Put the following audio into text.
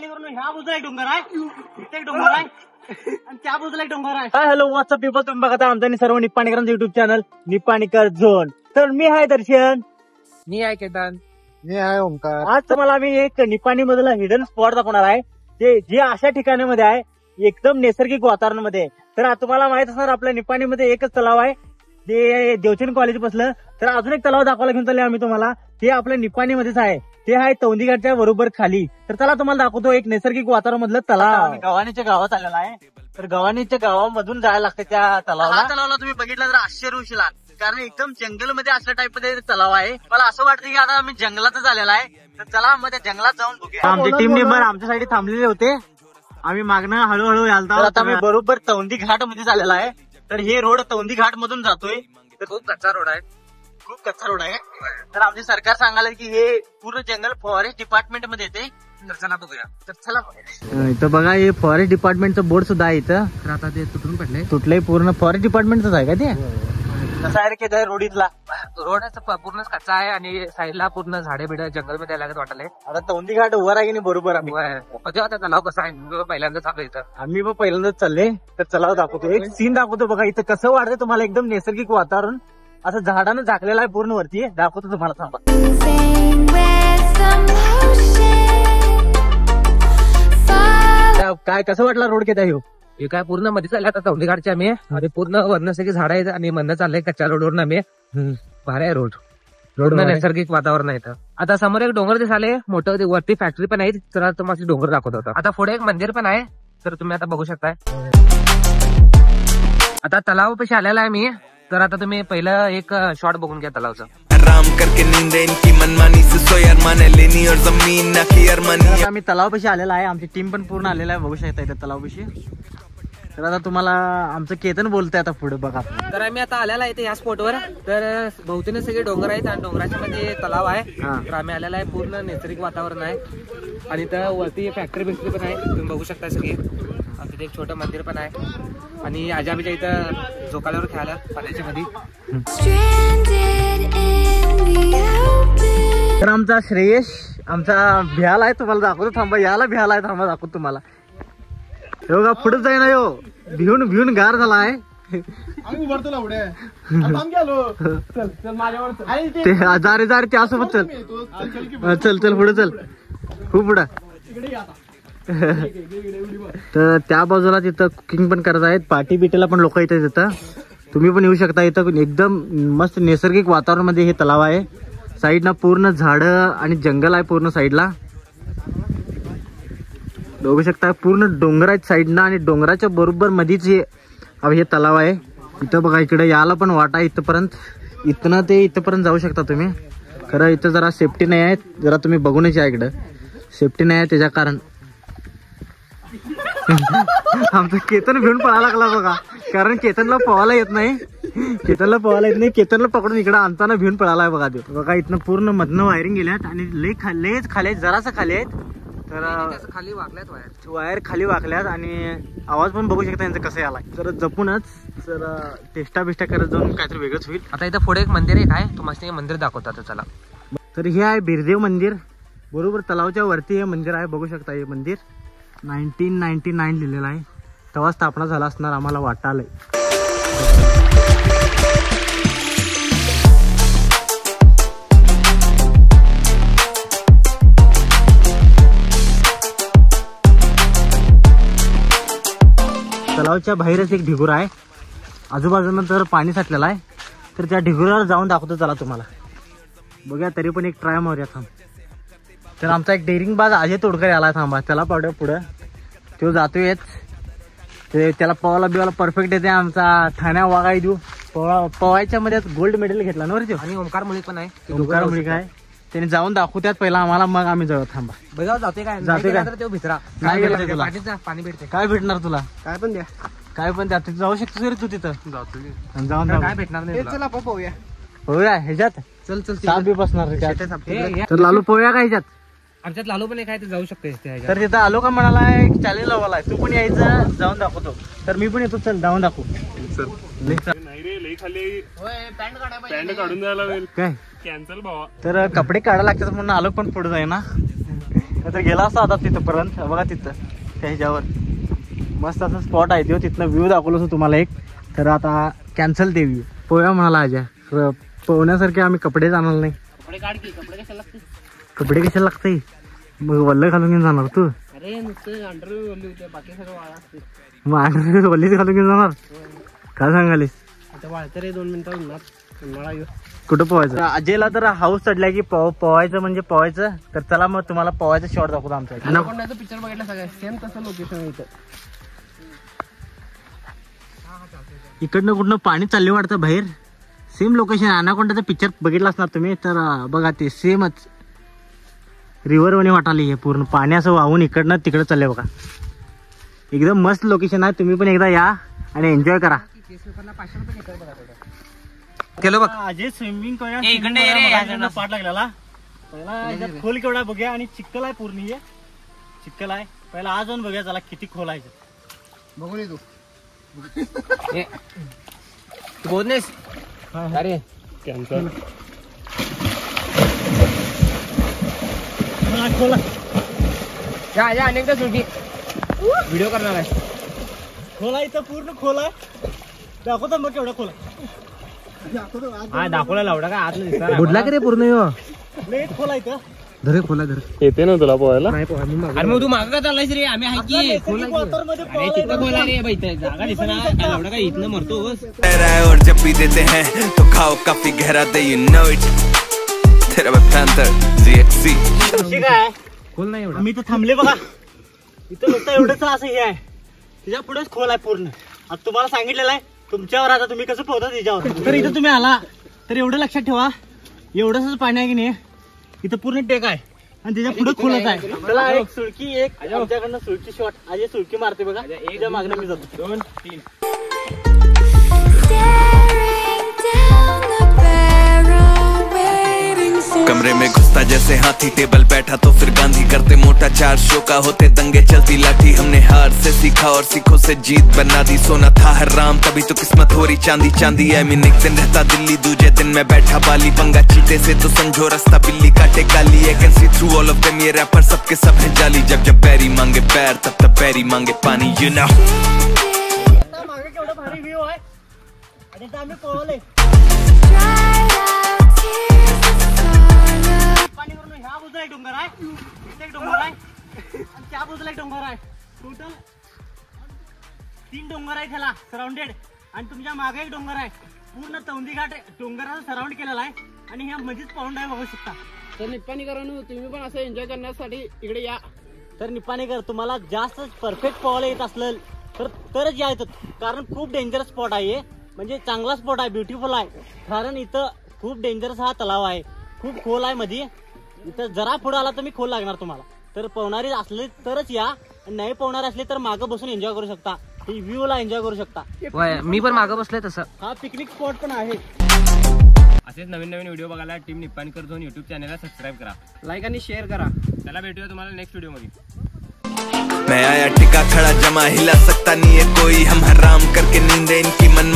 निपाणीवरून ह्या बाजूला एक डोंगर आहे, इथे एक डोंगर आहे आणि त्या बाजूला एक डोंगर आहे. हॅलो व्हॉट्सअप पीपल, तुम्ही बघता आमच्या सर्व निपाणीकरांचं युट्यूब चॅनल निपाणीकर झोन. तर मी आहे दर्शन, मी आहे केतन, मी आहे ओमकार. आज तुम्हाला मी एक निपाणी मधला हिडन स्पॉट दाखवणार आहे, जे अशा ठिकाणामध्ये आहे एकदम नैसर्गिक वातावरणामध्ये. तर तुम्हाला माहित असणार आपल्या निपाणीमध्ये एकच तलाव आहे, ते देवचंद कॉलेज बसलं. तर अजून एक तलाव दाखवायला घेऊन चालले आम्ही तुम्हाला, ते आपल्या निपाणीमध्येच आहे, ते आहे तौंदी घाटच्या बरोबर खाली. तर चला तुम्हाला दाखवतो एक नैसर्गिक वातावरण मधलं तलाव. गव्हाणीच्या गावात आलेला आहे, तर गव्हाणीच्या गावामधून जायला लागतं त्या तलावाला. तलावाला तुम्ही बघितलं तर आश्चर्य होशील, कारण एकदम जंगलमध्ये असल्या टाईप मध्ये तलाव आहे. मला असं वाटतं की आता आम्ही जंगलातच आलेला आहे. तर चला मग त्या जंगलात जाऊन बघूया. आमची टीम मेंबर आमच्यासाठी थांबलेले होते, आम्ही मागणं हळूहळू यालता. आता आम्ही बरोबर तौंदी घाट मध्ये झालेला आहे. तर हे रोड तौंदी घाट मधून जातोय, तर खूप कच्चा रोड आहे, खूप कच्चा रोड आहे. तर आमचे सरकार सांगायला की हे पूर्ण जंगल फॉरेस्ट डिपार्टमेंट मध्ये येते. तर चला बघूया. तर चला इथं बघा, हे फॉरेस्ट डिपार्टमेंटचं बोर्ड सुद्धा आहे इथं. तर आता ते तुटले पूर्ण फॉरेस्ट डिपार्टमेंटच आहे का ते? कसं आहे रे रोड इथला? रोड पूर्णच कच्चा आहे आणि साईडला पूर्ण झाडे बिड जंगल मध्ये लागत वाटले. आता तौंदी घाट वर आहे की नाही बरोबर? आम्ही आता तलाव कसा आहे पहिल्यांदा चालू इथं. आम्ही पण पहिल्यांदाच चालले. तर चला दाखवतो, एक सीन दाखवतो बघा इथं कसं वाटतं तुम्हाला. एकदम नैसर्गिक वातावरण असं झाडानं झाकलेलं आहे पूर्ण वरती. दाखवतो तुम्हाला, थांबा. काय कसं वाटलं रोड किती आहे? हे काय पूर्ण मध्ये चालले आता तौंदी घाटचे आम्ही, आणि पूर्ण वर्ण सगळी झाड आहेत आणि मधनं चाललंय कच्च्या रोडवरून आम्ही. भारी आहे रोड, नैसर्गिक वातावरण आहे इथं. आता समोर एक डोंगर दिसाले मोठं, वरती फॅक्टरी पण आहे. तर तुम्हाला डोंगर दाखवत होता. आता पुढे एक मंदिर पण आहे, तर तुम्ही आता बघू शकताय. आता तलाव पाशी आलेला आहे मी. तर आता तुम्ही पहिलं एक शॉट बघून घ्या तलावचं. आम्ही तलावपाशी आलेला आहे, आमची टीम पण पूर्ण आलेला आहे, बघू शकता इथं तलावपाशी. तर आता तुम्हाला आमचं केतन बोलतंय आता पुढे बघा. तर आम्ही आता आलेला आहे या स्पॉटवर. तर भोवतीने सगळे डोंगर आहेत आणि डोंगराच्या मध्ये तलाव आहे. तर आम्ही आलेला आहे, पूर्ण नैसर्गिक वातावरण आहे. आणि तर वरती फॅक्टरी बिक्टरी पण आहे, तुम्ही बघू शकता सगळे. तिथे एक छोटं मंदिर पण आहे आणि आजाबीच्या इथं झोकाल्यावर खेळायला पाण्याच्या मध्ये. तर आमचा श्रेयश आमचा भ्याला आहे, तुम्हाला दाखवतो. थांबा, याला भ्याला आहे, थांबा दाखवतो तुम्हाला. हे बघा पुढे जाई ना, यो भिवून भिवून गार झाला आहे. ते जारे जारे त्यासोबत चल चल चल पुढे चल, खूप पुढं. तर त्या बाजूला तिथं कुकिंग पण करत आहेत, पार्टी बिटीला पण लोक येतात तिथं. तुम्ही पण येऊ शकता. इथं एकदम मस्त नैसर्गिक वातावरण मध्ये हे तलाव आहे. साईडनं पूर्ण झाडं आणि जंगल आहे पूर्ण साईडला, बघू शकता. पूर्ण डोंगर आहेत साईडनं आणि डोंगराच्या बरोबर मध्येच हे तलाव आहे. इथं बघा, इकडे याला पण वाटा इथपर्यंत, इथनं ते इथपर्यंत जाऊ शकता तुम्ही. खरं इथं जरा सेफ्टी नाही आहे, जरा तुम्ही बघूनच या. इकडं सेफ्टी नाही आहे त्याच्या कारण आमचं केतन घेऊन पळायला लागला बघा, कारण केतनला पोहायला येत नाही. केतनला पकडून इकडे आणताना भिवून पळाला बघा. ते बघा इथनं पूर्ण मधनं वायरिंग गेल्यात आणि लयच खाली आहेत, जरासं खाली आहेत. तर खाली वाकल्यात वायर खाली वाकल्यात आणि आवाज पण बघू शकता यांचं कसं आलाय. तर जपूनच जरा टेस्टा बिस्टा करत जाऊन काहीतरी वेगळंच होईल. आता इथं पुढे एक मंदिर आहे, काय तुम्हाला मंदिर दाखवतात. चला. तर हे आहे बिरदेव मंदिर, बरोबर तलावच्या वरती हे मंदिर आहे, बघू शकता. हे मंदिर 1999 लिहिलेलं आहे, तेव्हा स्थापना झाला असणार आम्हाला वाटालंय. तलावच्या बाहेरच एक ढिगुरा आहे, आजूबाजूला तर पाणी साठलेलं आहे. तर त्या ढिगुरावर जाऊन दाखवतो चला तुम्हाला, बघूया. तरी पण एक ट्राय मारूया, थांब. तर आमचा एक डेअरिंग बाज अजय तोडकर आला, थांबा. त्याला पाडूया पुढं, तो जातोय. ते त्याला पवायला बिवायला परफेक्ट येते. आमचा ठाण्या वागाय देऊ पवायच्या मध्ये गोल्ड मेडल घेतला ना रे. आणि ओमकार मुळे पण आहे, ओमकार मुळे काय त्याने जाऊन दाखवत्यात पहिला आम्हाला, मग आम्ही जाऊ. थांबा, बघा जाते काय तो भित्रा काय भेटते तुला? पाणी भेटते. काय भेटणार तुला? काय पण द्या, काय पण द्या. तिथे जाऊ शकतो रे तू, तिथं जाऊन काय भेटणार नाही. चला पोहूया. होऊया ह्याच्यात. चल चल, साप बी बसणार. तर लालू पोहूया का ह्याच्यात? आमच्यात लालू पण काय ते जाऊ शकते. तर तिथं आलो का म्हणाला, एक चॅलेंज लावला आहे, तू पण यायचं, जाऊन दाखवतो. तर मी पण येतो, चल जाऊन दाखवू. पॅन्ट काढून द्यायला काय कॅन्सल भावा. तर कपडे काढायला लागतात म्हणून आलो, पण पुढे जाय ना. तर गेला असता आता तिथपर्यंत. बघा तिथं त्या ह्याच्यावर मस्त असं स्पॉट आहे तो, तिथनं व्ह्यू दाखवलं असं तुम्हाला एक. तर आता कॅन्सल ते व्ह्यू. पोया म्हणाला आजा पोहण्यासारखे आम्ही कपडे जाणार नाही. कपडे काढ की, कपडे कशाला लागते? कपडे कशाला लागते मग? वल्ल घालून घेऊन जाणार तू? अरे नुसतं अंडरवेअर ओढली होते, बाकी सगळं वाळा असते. मग अंडरवेअर वल्लीच घालून घेऊन जाणार? काय सांगालीस? आता वाळतं रे 2 मिनिटं उन्हाळा घेऊ. कुठं पोहायचं? अजयला तर हाऊस चढलाय की पोहायचं म्हणजे पोहायचं. तर चला मग तुम्हाला पोहायचं शॉट दाखवतो आमचा. अनाकोंडाचं पिक्चर बघितलं सगळं सेम तसं लोकेशन आहे इथं. इकडनं कुठनं पाणी चालले वाटतं बाहेर. Same location. अनाकोंडाचं पिक्चर बघितलं असणार तुम्ही तर बघा ते सेमच रिव्हर वणी वाटाली हे पूर्ण. पाणी असं वाहून इकडनं तिकडं चाललंय बघा. एकदम मस्त लोकेशन आहे. तुम्ही पण एकदा या आणि एन्जॉय करा. केलो बघ. अजय स्विमिंग पाठ लागलेला पहिला खोल केवढा बघूया. आणि चिखल आहे पूर्ण. हे चिखल आहे. पहिला आज जाऊन बघूया चला किती खोल आहे. बघून ये तू. तू बोलतेस अरे कॅन्सल. खोल या अनेकदा सुटी व्हिडिओ करणार आहे. खोल आहे इथं पूर्ण खोल आहे. दाखवतो मग केवढा खोल आहे. हा दाखवला लावडा का आतलं दिसणार. बुडला की रे पूर्ण यो. लय खोल आहे इथं. धरे खोला धर. येते ना तुला पोहायला? नाही पोहा मी मागं. अरे मग तू मागं का चाललायस रे? आम्ही आहे की. अरे तिथं खोला रे बाई. जागा दिसणार लावडा का इथनं मरतो. और जब भी देते हैं तो खाओ काफी गहरा दे यू नो इट तेरा पैंथर ZXC. काय खोल नाही एवढा. मी तर थांबले बघा. इथं नुसतं एवढंच असं हे आहे. तिच्या पुढेच खोल आहे पूर्ण. आता तुम्हाला सांगितलेलं आहे तुमच्यावर. आता तुम्ही कसं पोहता त्याच्यावर. तर इथं तुम्ही आला तर एवढं लक्षात ठेवा. एवढंच पाणी आहे की नाही. इथं पूर्ण टेक आहे आणि त्याच्या पुढे खोलच आहे. त्याला एक सुळकी एक आमच्याकडनं सुळकी शॉट. अजय सुळकी मारते बघा. एकदा मागणं मी जातो. 2 3 कमरे में घुसता जैसे हाथी टेबल बैठा तो फिर गांधी करते मोटा 4 शो का होते दंगे चलती लाठी. हमने हार से सीखा और सीखों से जीत बना दी. सोना था हराम तभी तो किस्मत हो रही चांदी चांदी. एक दिन रहता दिल्ली दूजे दिन में बैठा बाली. पंगा चीते से तो समझो रास्ता बिल्ली काटे काली. I can see through all of them ये रैपर सबके सब है जाली. जब जब बैरी मांगे पैर तब तब बैरी मांगे पानी you know. मागे केवढा भारी व्ह्यू आहे आणि इथं आम्ही पोहले. पाणी करून ह्या बाजूला एक डोंगर आहे. इथे एक डोंगर आहे आणि त्या बाजूला एक डोंगर आहे. टोटल 3 डोंगर आहे त्याला सराउंडेड. आणि तुमच्या मागे एक डोंगर आहे. पूर्ण तौंदी घाट डोंगराचा सराउंड केलेला आहे. आणि ह्या मध्येच पाऊंड आहे बघू शकता. तर निप्पाणीकरांनो तुम्ही पण असं एन्जॉय करण्यासाठी इकडे या. तर निप्पाणीकर तुम्हाला जास्त परफेक्ट पोहायला येत असलं तरच या येतात. कारण खूप डेंजरस स्पॉट आहे. म्हणजे चांगला स्पॉट आहे. ब्युटिफुल आहे. कारण इथं खूप डेंजरस हा तलाव आहे. खूप खोल आहे मध्ये. इथं जरा पुढे आला तर मी खोल लागणार तुम्हाला. तर पोहणारे असले तरच या. नाही पोहणारे असले तर मागं बसून एन्जॉय करू शकता. ही व्ह्यू ला एन्जॉय करू शकता. मी पण मागं बसलोय तसं. हा पिकनिक स्पॉट पण आहे. असेच नवीन नवीन व्हिडिओ बघायला टीम निप्पाणीकर झोन युट्यूब चॅनलला सबस्क्राईब करा. लाईक आणि शेअर करा. त्याला भेटूया तुम्हाला नेक्स्ट व्हिडिओ मध्ये. मैं आया टिका खड़ा जमा हिला सकता नहीं है कोई. हम हराम करके नींद इनकी मन